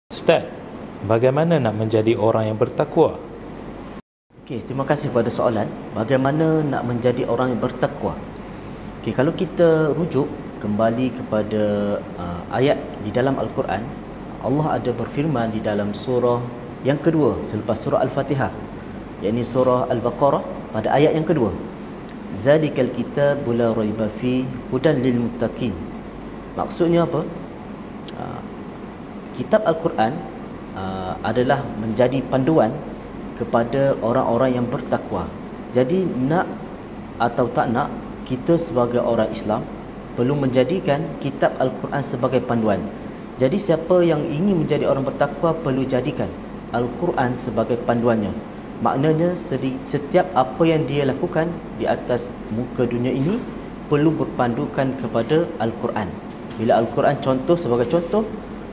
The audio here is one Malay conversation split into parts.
Ustaz, bagaimana nak menjadi orang yang bertakwa? Okey, terima kasih pada soalan. Bagaimana nak menjadi orang yang bertakwa? Okey, kalau kita rujuk kembali kepada ayat di dalam Al-Quran, Allah ada berfirman di dalam surah yang kedua selepas surah Al-Fatihah, yakni surah Al-Baqarah, pada ayat yang kedua. Zalikal kitabu la raiba fi hudan lil muttaqin. Maksudnya apa? Kitab Al-Quran adalah menjadi panduan kepada orang-orang yang bertakwa. Jadi nak atau tak nak, kita sebagai orang Islam perlu menjadikan kitab Al-Quran sebagai panduan. Jadi siapa yang ingin menjadi orang bertakwa perlu jadikan Al-Quran sebagai panduannya. Maknanya setiap apa yang dia lakukan di atas muka dunia ini perlu berpandukan kepada Al-Quran. Bila Al-Quran sebagai contoh,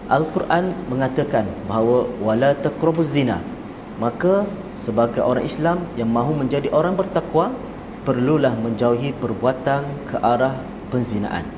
Al-Quran mengatakan bahawa wala taqrabuz zina. Maka sebagai orang Islam yang mahu menjadi orang bertakwa, perlulah menjauhi perbuatan ke arah penzinaan.